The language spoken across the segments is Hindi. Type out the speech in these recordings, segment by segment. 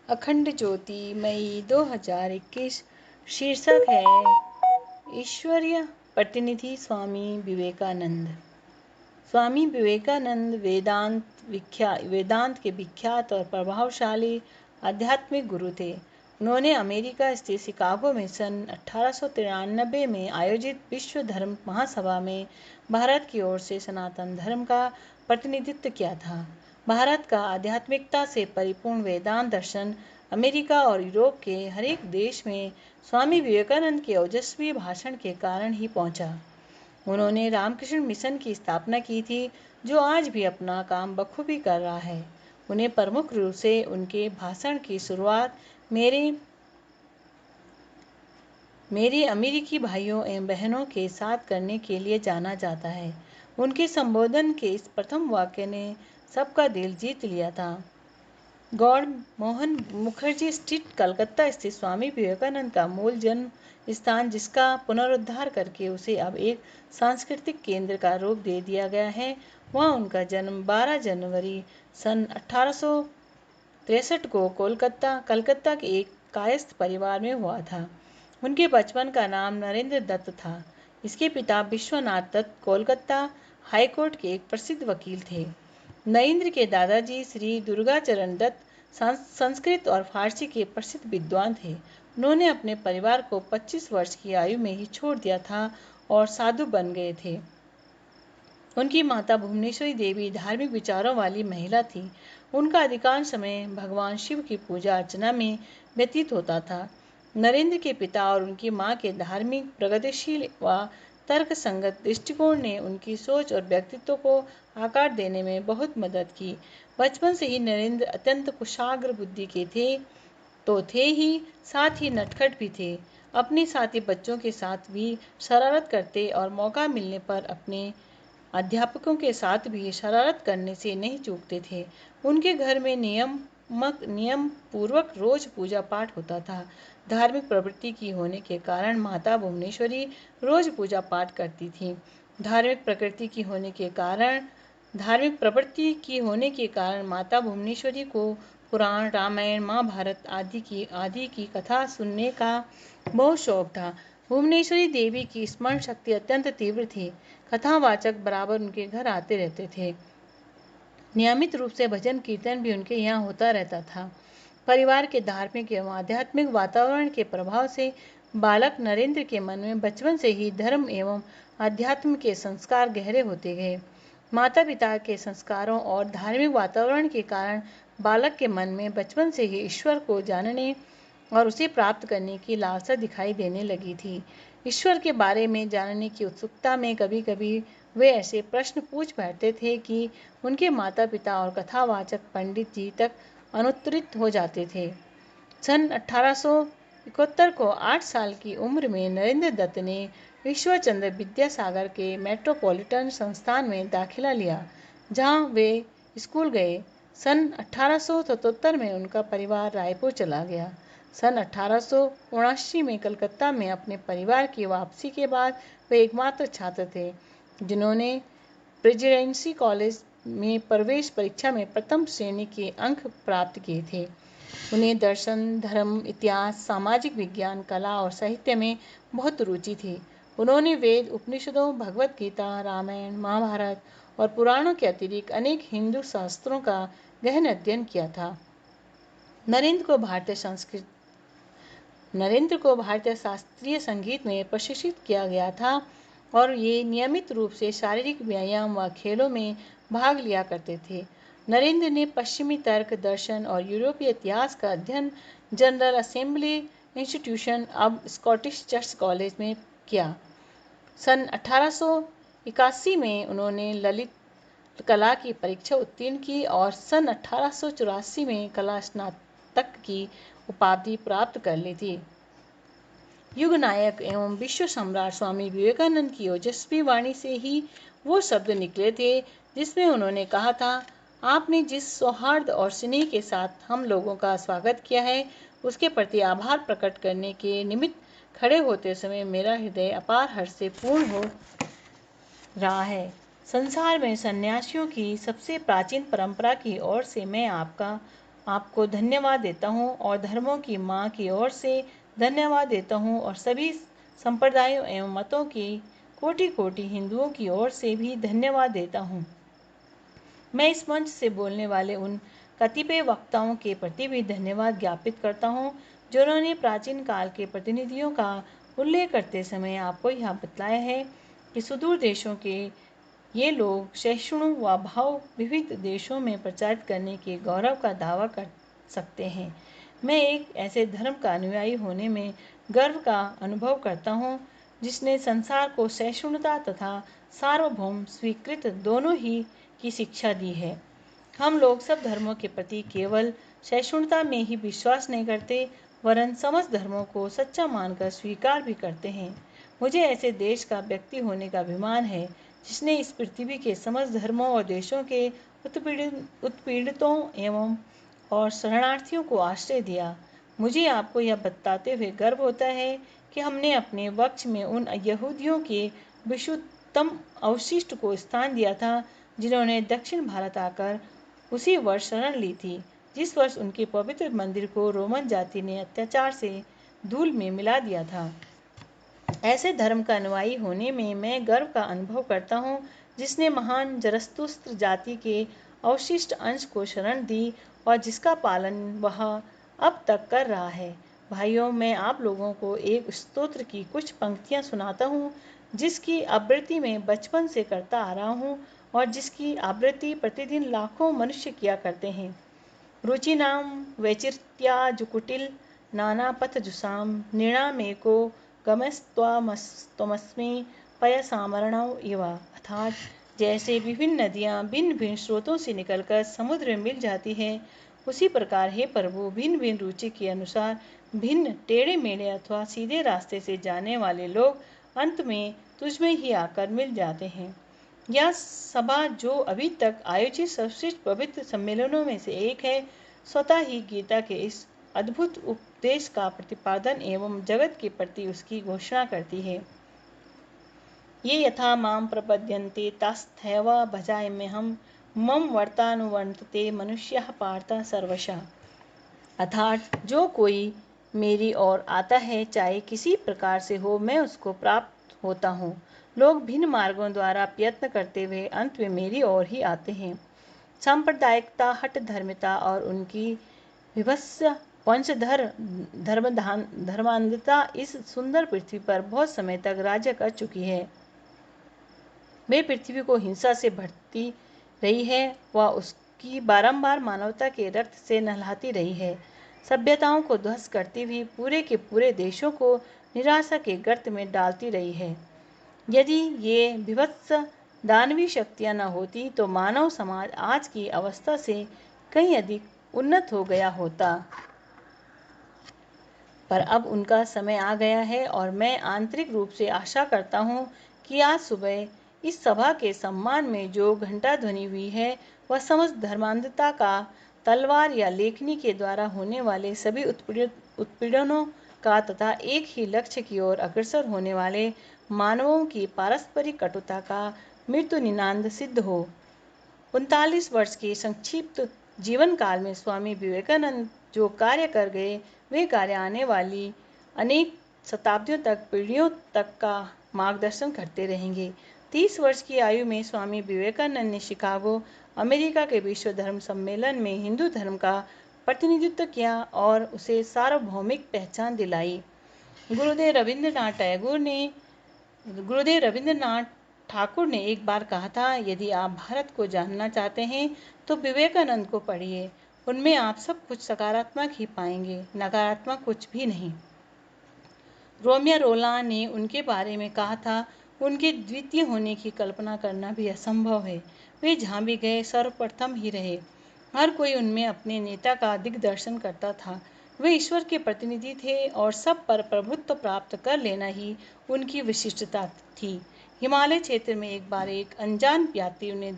अखंड ज्योति मई 2021। शीर्षक है ईश्वरीय प्रतिनिधि स्वामी विवेकानंद। स्वामी विवेकानंद वेदांत के विख्यात और प्रभावशाली आध्यात्मिक गुरु थे। उन्होंने अमेरिका स्थित शिकागो में सन 1893 में आयोजित विश्व धर्म महासभा में भारत की ओर से सनातन धर्म का प्रतिनिधित्व किया था। भारत का आध्यात्मिकता से परिपूर्ण वेदांत दर्शन अमेरिका और यूरोप के हर एक देश में स्वामी विवेकानंद के ओजस्वी भाषण के कारण ही पहुंचा। उन्होंने रामकृष्ण मिशन की स्थापना की थी, जो आज भी अपना काम बखूबी कर रहा है। उन्हें प्रमुख रूप से उनके भाषण की शुरुआत मेरे अमेरिकी भाइयों एवं बहनों के साथ करने के लिए जाना जाता है। उनके संबोधन के इस प्रथम वाक्य ने सबका दिल जीत लिया था। गॉड मोहन मुखर्जी स्ट्रीट, कलकत्ता स्थित स्वामी विवेकानंद का मूल जन्म स्थान, जिसका पुनरुद्धार करके उसे अब एक सांस्कृतिक केंद्र का रूप दे दिया गया है, वहाँ उनका जन्म 12 जनवरी सन 1863 को कलकत्ता के एक कायस्थ परिवार में हुआ था। उनके बचपन का नाम नरेंद्र दत्त था। इसके पिता विश्वनाथ दत्त कोलकाता हाईकोर्ट के एक प्रसिद्ध वकील थे। नरेंद्र के दादाजी श्री दुर्गाचरण दत्त संस्कृत और फारसी के प्रसिद्ध विद्वान थे। उन्होंने अपने परिवार को 25 वर्ष की आयु में ही छोड़ दिया था और साधु बन गए थे। उनकी माता भुवनेश्वरी देवी धार्मिक विचारों वाली महिला थी। उनका अधिकांश समय भगवान शिव की पूजा अर्चना में व्यतीत होता था। नरेंद्र के पिता और उनकी मां के धार्मिक, प्रगतिशील व तर्क संगत दृष्टिकोण ने उनकी सोच और व्यक्तित्व को आकार देने में बहुत मदद की। बचपन से ही नरेंद्र अत्यंत कुशाग्र बुद्धि के थे ही, साथ ही नटखट भी थे। अपने साथी बच्चों के साथ भी शरारत करते और मौका मिलने पर अपने अध्यापकों के साथ भी शरारत करने से नहीं चूकते थे। उनके घर में नियम पूर्वक रोज पूजा पाठ होता था। धार्मिक प्रवृत्ति की होने के कारण माता भुवनेश्वरी रोज पूजा पाठ करती थी। धार्मिक प्रवृत्ति की होने के कारण माता भुवनेश्वरी को पुराण, रामायण, महाभारत आदि की कथा सुनने का बहुत शौक था। भुवनेश्वरी देवी की स्मरण शक्ति अत्यंत तीव्र थी। कथावाचक बराबर उनके घर आते रहते थे। नियमित रूप से भजन कीर्तन भी उनके यहाँ होता रहता था। परिवार के धार्मिक एवं आध्यात्मिक वातावरण के प्रभाव से बालक नरेंद्र के मन में बचपन से ही धर्म एवं अध्यात्म के संस्कार गहरे होते गए। माता पिता के संस्कारों और धार्मिक वातावरण के कारण बालक के मन में बचपन से ही ईश्वर को जानने और उसे प्राप्त करने की लालसा दिखाई देने लगी थी। ईश्वर के बारे में जानने की उत्सुकता में कभी कभी वे ऐसे प्रश्न पूछ बैठते थे कि उनके माता पिता और कथावाचक पंडित जी तक अनुत्तरित हो जाते थे। सन 1871 को 8 साल की उम्र में नरेंद्र दत्त ने ईश्वरचंद्र विद्यासागर के मेट्रोपॉलिटन संस्थान में दाखिला लिया, जहां वे स्कूल गए। सन 1877 में उनका परिवार रायपुर चला गया। सन 1879 में कलकत्ता में अपने परिवार की वापसी के बाद वे एकमात्र छात्र थे जिन्होंने प्रेसिडेंसी कॉलेज में प्रवेश परीक्षा में प्रथम श्रेणी के अंक प्राप्त किए थे। उन्हें दर्शन, धर्म, इतिहास, सामाजिक विज्ञान, कला और साहित्य में बहुत रुचि थी। उन्होंने वेद, उपनिषदों, भगवत गीता, रामायण, महाभारत और पुराणों के अतिरिक्त अनेक हिंदू शास्त्रों का गहन अध्ययन किया था। नरेंद्र को भारतीय शास्त्रीय संगीत में प्रशिक्षित किया गया था और ये नियमित रूप से शारीरिक व्यायाम व खेलों में भाग लिया करते थे। नरेंद्र ने पश्चिमी तर्क, दर्शन और यूरोपीय इतिहास का अध्ययन जनरल असेंबली इंस्टीट्यूशन, अब स्कॉटिश चर्च कॉलेज में किया। सन 1881 में उन्होंने ललित कला की परीक्षा उत्तीर्ण की और सन 1884 में कला स्नातक की उपाधि प्राप्त कर ली थी। युग नायक एवं विश्व सम्राट स्वामी विवेकानंद की ओजस्वी वाणी से ही वो शब्द निकले थे जिसमें उन्होंने कहा था, आपने जिस सौहार्द और स्नेह के साथ हम लोगों का स्वागत किया है, उसके प्रति आभार प्रकट करने के निमित्त खड़े होते समय मेरा हृदय अपार हर्ष से पूर्ण हो रहा है। संसार में सन्यासियों की सबसे प्राचीन परंपरा की ओर से मैं आपका आपको धन्यवाद देता हूँ और धर्मों की माँ की ओर से धन्यवाद देता हूँ और सभी संप्रदायों एवं मतों की कोटि कोटि हिंदुओं की ओर से भी धन्यवाद देता हूँ। मैं इस मंच से बोलने वाले उन कतिपय वक्ताओं के प्रति भी धन्यवाद ज्ञापित करता हूँ जिन्होंने प्राचीन काल के प्रतिनिधियों का उल्लेख करते समय आपको यह बतलाया है कि सुदूर देशों के ये लोग सहिष्णु व भाव विविध देशों में प्रचारित करने के गौरव का दावा कर सकते हैं। मैं एक ऐसे धर्म का अनुयायी होने में गर्व का अनुभव करता हूँ जिसने संसार को सहिष्णुता तथा सार्वभौम स्वीकृत दोनों ही की शिक्षा दी है। हम लोग सब धर्मों के प्रति केवल सहिष्णुता में ही विश्वास नहीं करते वरन समस्त धर्मों को सच्चा मानकर स्वीकार भी करते हैं। मुझे ऐसे देश का व्यक्ति होने का अभिमान है जिसने इस पृथ्वी के समस्त धर्मों और देशों के उत्पीड़ितों एवं और शरणार्थियों को आश्रय दिया। मुझे आपको यह बताते हुए गर्व होता है कि हमने अपने वक्ष में उन यहूदियों के विशुद्धतम अवशिष्ट को स्थान दिया था जिन्होंने दक्षिण भारत आकर उसी वर्ष शरण ली थी जिस वर्ष उनके पवित्र मंदिर को रोमन जाति ने अत्याचार से धूल में मिला दिया था। ऐसे धर्म का अनुयायी होने में मैं गर्व का अनुभव करता हूँ जिसने महान जरस्तुस्त्र जाति के अवशिष्ट अंश को शरण दी और जिसका पालन वह अब तक कर रहा है। भाइयों, मैं आप लोगों को एक स्तोत्र की कुछ पंक्तियाँ सुनाता हूँ जिसकी आवृत्ति मैं बचपन से करता आ रहा हूँ और जिसकी आवृत्ति प्रतिदिन लाखों मनुष्य किया करते हैं। रुचिनाम वैचित्र्या जुकुटिल नाना पथ जुसाम निर्णामेको गमस्त्वमस्मि पयसामरणौ इव। अर्थात जैसे विभिन्न नदियाँ भिन्न भिन्न स्रोतों से निकलकर समुद्र में मिल जाती है उसी प्रकार हे प्रभु भिन्न भिन्न रुचि के अनुसार भिन्न टेढ़े मेढ़े अथवा सीधे रास्ते से जाने वाले लोग अंत में तुझमें ही आकर मिल जाते हैं। यह सभा जो अभी तक आयोजित सर्वश्रेष्ठ पवित्र सम्मेलनों में से एक है स्वतः ही गीता के इस अद्भुत उपदेश का प्रतिपादन एवं जगत के प्रति उसकी घोषणा करती है। ये यथा माम प्रपद्यन्ते तस्थैव भजाम्यहम् मम वर्तानुवर्तते मनुष्यः पार्थ सर्वशः। अर्थात जो कोई मेरी ओर आता है चाहे किसी प्रकार से हो मैं उसको प्राप्त होता हूँ। लोग भिन्न मार्गों द्वारा प्रयत्न करते हुए अंत में मेरी ओर ही आते हैं। सांप्रदायिकता हठ धर्मिता और उनकी विभत्स वंशधर धर्मांधता इस सुंदर पृथ्वी पर बहुत समय तक राज्य कर चुकी है। वे पृथ्वी को हिंसा से भरती रही है व उसकी बारंबार मानवता के रक्त से नहलाती रही है। सभ्यताओं को ध्वस्त करती हुई पूरे के पूरे देशों को निराशा के गर्त में डालती रही है। यदि ये विभत्स दानवी शक्तियां न होती तो मानव समाज आज की अवस्था से कहीं अधिक उन्नत हो गया होता। पर अब उनका समय आ गया है और मैं आंतरिक रूप से आशा करता हूँ कि आज सुबह इस सभा के सम्मान में जो घंटा ध्वनि हुई है वह समस्त धर्मांधता का तलवार या लेखनी के द्वारा होने वाले सभी उत्पीड़नों का तथा एक ही लक्ष्य की ओर अग्रसर होने वाले मानवों की पारस्परिक कटुता का मृत्यु निनाद सिद्ध हो। 39 वर्ष के संक्षिप्त जीवन काल में स्वामी विवेकानंद जो कार्य कर गए वे कार्य आने वाली अनेक शताब्दियों तक पीढ़ियों तक का मार्गदर्शन करते रहेंगे। 30 वर्ष की आयु में स्वामी विवेकानंद ने शिकागो अमेरिका के विश्व धर्म सम्मेलन में हिंदू धर्म का प्रतिनिधित्व किया और उसे सार्वभौमिक पहचान दिलाई। गुरुदेव रविंद्रनाथ ठाकुर ने एक बार कहा था, यदि आप भारत को जानना चाहते हैं तो विवेकानंद को पढ़िए, उनमें आप सब कुछ सकारात्मक ही पाएंगे, नकारात्मक कुछ भी नहीं। रोमियो रोला ने उनके बारे में कहा था, उनके द्वितीय होने की कल्पना करना भी असंभव है। वे जहाँ भी गए सर्वप्रथम ही रहे। हर कोई उनमें अपने नेता का दिग्दर्शन करता था। वे ईश्वर के प्रतिनिधि थे और सब पर प्रभुत्व प्राप्त कर लेना ही उनकी विशिष्टता थी। हिमालय क्षेत्र में एक बार एक अनजान यात्री उन्हें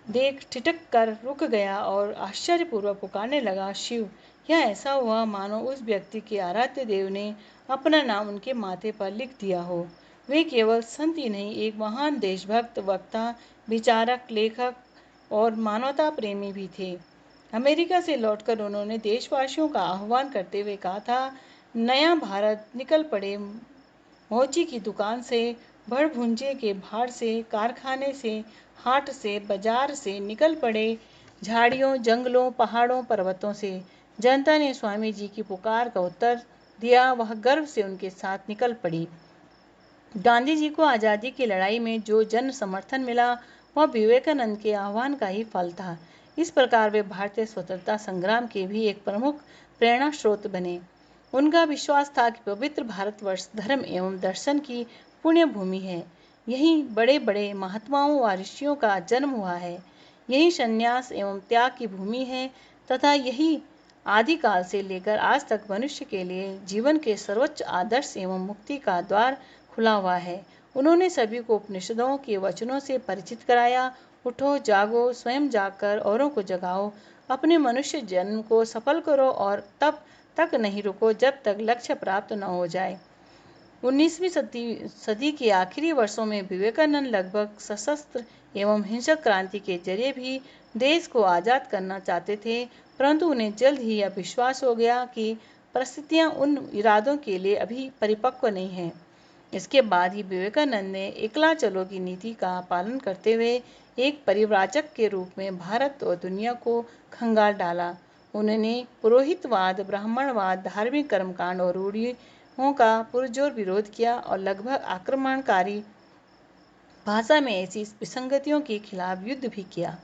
देख ठिठक कर रुक गया और आश्चर्यपूर्वक पुकारने लगा, शिव। यह ऐसा हुआ मानो उस व्यक्ति के आराध्य देव ने अपना नाम उनके माथे पर लिख दिया हो। वे केवल संत ही नहीं, एक महान देशभक्त, वक्ता, विचारक, लेखक और मानवता प्रेमी भी थे। अमेरिका से लौटकर उन्होंने देशवासियों का आह्वान करते हुए कहा था, नया भारत निकल पड़े मोची की दुकान से, भड़भुंजे के भाड़ से, कारखाने से, हाट से, बाजार से निकल पड़े, झाड़ियों, जंगलों, पहाड़ों, पर्वतों से। जनता ने स्वामी जी की पुकार का उत्तर दिया, वह गर्व से उनके साथ निकल पड़ी। गांधी जी को आज़ादी की लड़ाई में जो जन समर्थन मिला, वह विवेकानंद के आह्वान का ही फल था। इस प्रकार वे भारतीय स्वतंत्रता संग्राम के भी एक प्रमुख प्रेरणा स्रोत बने। उनका विश्वास था कि पवित्र भारतवर्ष धर्म एवं दर्शन की पुण्य भूमि है। यहीं बड़े बड़े महात्माओं व ऋषियों का जन्म हुआ है। यही संन्यास एवं त्याग की भूमि है तथा यही आदिकाल से लेकर आज तक मनुष्य के लिए जीवन के सर्वोच्च आदर्श एवं मुक्ति का द्वार खुला हुआ है। उन्होंने सभी को उपनिषदों के वचनों से परिचित कराया। उठो, जागो, स्वयं जागकर औरों को जगाओ, अपने मनुष्य जन्म को सफल करो और तब तक नहीं रुको जब तक लक्ष्य प्राप्त न हो जाए। 19वीं सदी के आखिरी वर्षों में विवेकानंद लगभग सशस्त्र एवं हिंसक क्रांति के जरिए भी देश को आज़ाद करना चाहते थे, परंतु उन्हें जल्द ही यह विश्वास हो गया कि परिस्थितियां उन इरादों के लिए अभी परिपक्व नहीं हैं। इसके बाद ही विवेकानंद ने एकला चलो की नीति का पालन करते हुए एक परिव्राजक के रूप में भारत और दुनिया को खंगाल डाला। उन्होंने पुरोहितवाद, ब्राह्मणवाद, धार्मिक कर्मकांड और रूढ़ियों का पुरजोर विरोध किया और लगभग आक्रमणकारी भाषा में ऐसी विसंगतियों के खिलाफ युद्ध भी किया।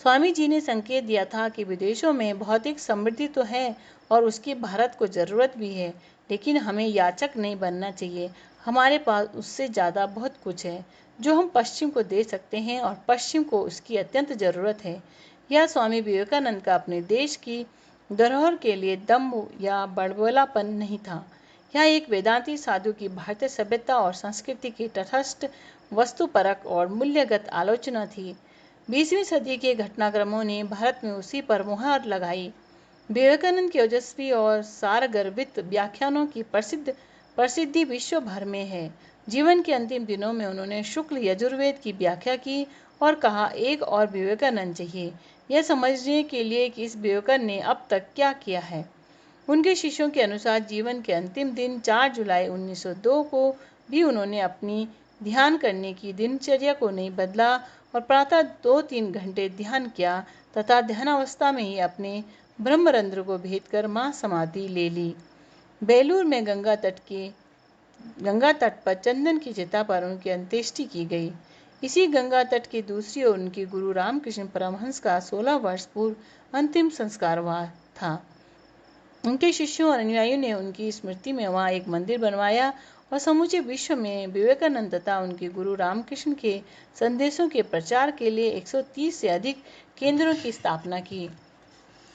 स्वामी जी ने संकेत दिया था कि विदेशों में भौतिक समृद्धि तो है और उसकी भारत को जरूरत भी है, लेकिन हमें याचक नहीं बनना चाहिए। हमारे पास उससे ज़्यादा बहुत कुछ है जो हम पश्चिम को दे सकते हैं और पश्चिम को उसकी अत्यंत ज़रूरत है। यह स्वामी विवेकानंद का अपने देश की धरोहर के लिए दम्भ या बड़बोलापन नहीं था। यह एक वेदांती साधु की भारतीय सभ्यता और संस्कृति की तटस्थ, वस्तुपरक और मूल्यगत आलोचना थी। 20वीं सदी के घटनाक्रमों ने भारत में उसी पर मुहर लगाई। विवेकानंद के ओजस्वी और सारगर्भित व्याख्यानों की प्रसिद्धि विश्व भर में है। जीवन के अंतिम दिनों में उन्होंने शुक्ल यजुर्वेद की व्याख्या की और कहा, एक और विवेकानंद चाहिए, यह समझने के लिए कि इस विवेकानंद ने अब तक क्या किया है। उनके शिष्यों के अनुसार जीवन के अंतिम दिन 4 जुलाई 1902 को भी उन्होंने अपनी ध्यान करने की दिनचर्या को नहीं बदला और प्रातः 2-3 घंटे ध्यान किया तथा ध्यानावस्था में ही अपने ब्रह्मरंध्र को भेद कर महासमाधि ले ली। बेलूर में गंगा तट पर चंदन की चिता पर उनकी अंत्येष्टि की गई। इसी गंगा तट की दूसरी ओर उनके गुरु रामकृष्ण परमहंस का 16 वर्ष पूर्व अंतिम संस्कार हुआ था। उनके शिष्यों और अनुयायियों ने उनकी स्मृति में वहां एक मंदिर बनवाया और समूचे विश्व में विवेकानंद तथा उनके गुरु रामकृष्ण के संदेशों के प्रचार के लिए 130 से अधिक केंद्रों की स्थापना की।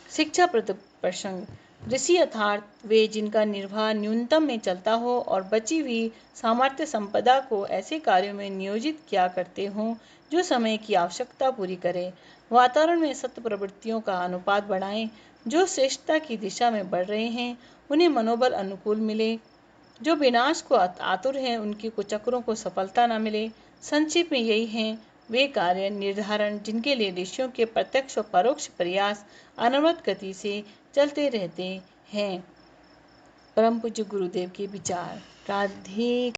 शिक्षाप्रद प्रसंग। ऋषि अर्थात वे जिनका निर्वाह न्यूनतम में चलता हो और बची हुई सामर्थ्य संपदा को ऐसे कार्यों में नियोजित किया करते हों जो समय की आवश्यकता पूरी करे। वातावरण में सत्य प्रवृत्तियों का अनुपात बढ़ाएं जो श्रेष्ठता की दिशा में बढ़ रहे हैं। उन्हें मनोबल अनुकूल मिले। जो विनाश को आतुर हैं उनकी कुचक्रों को सफलता न मिले। संक्षेप में यही हैं वे कार्य निर्धारण जिनके लिए ऋषियों के प्रत्यक्ष और परोक्ष प्रयास अनवरत गति से चलते रहते हैं। परम पूज्य गुरुदेव के विचार। राधे।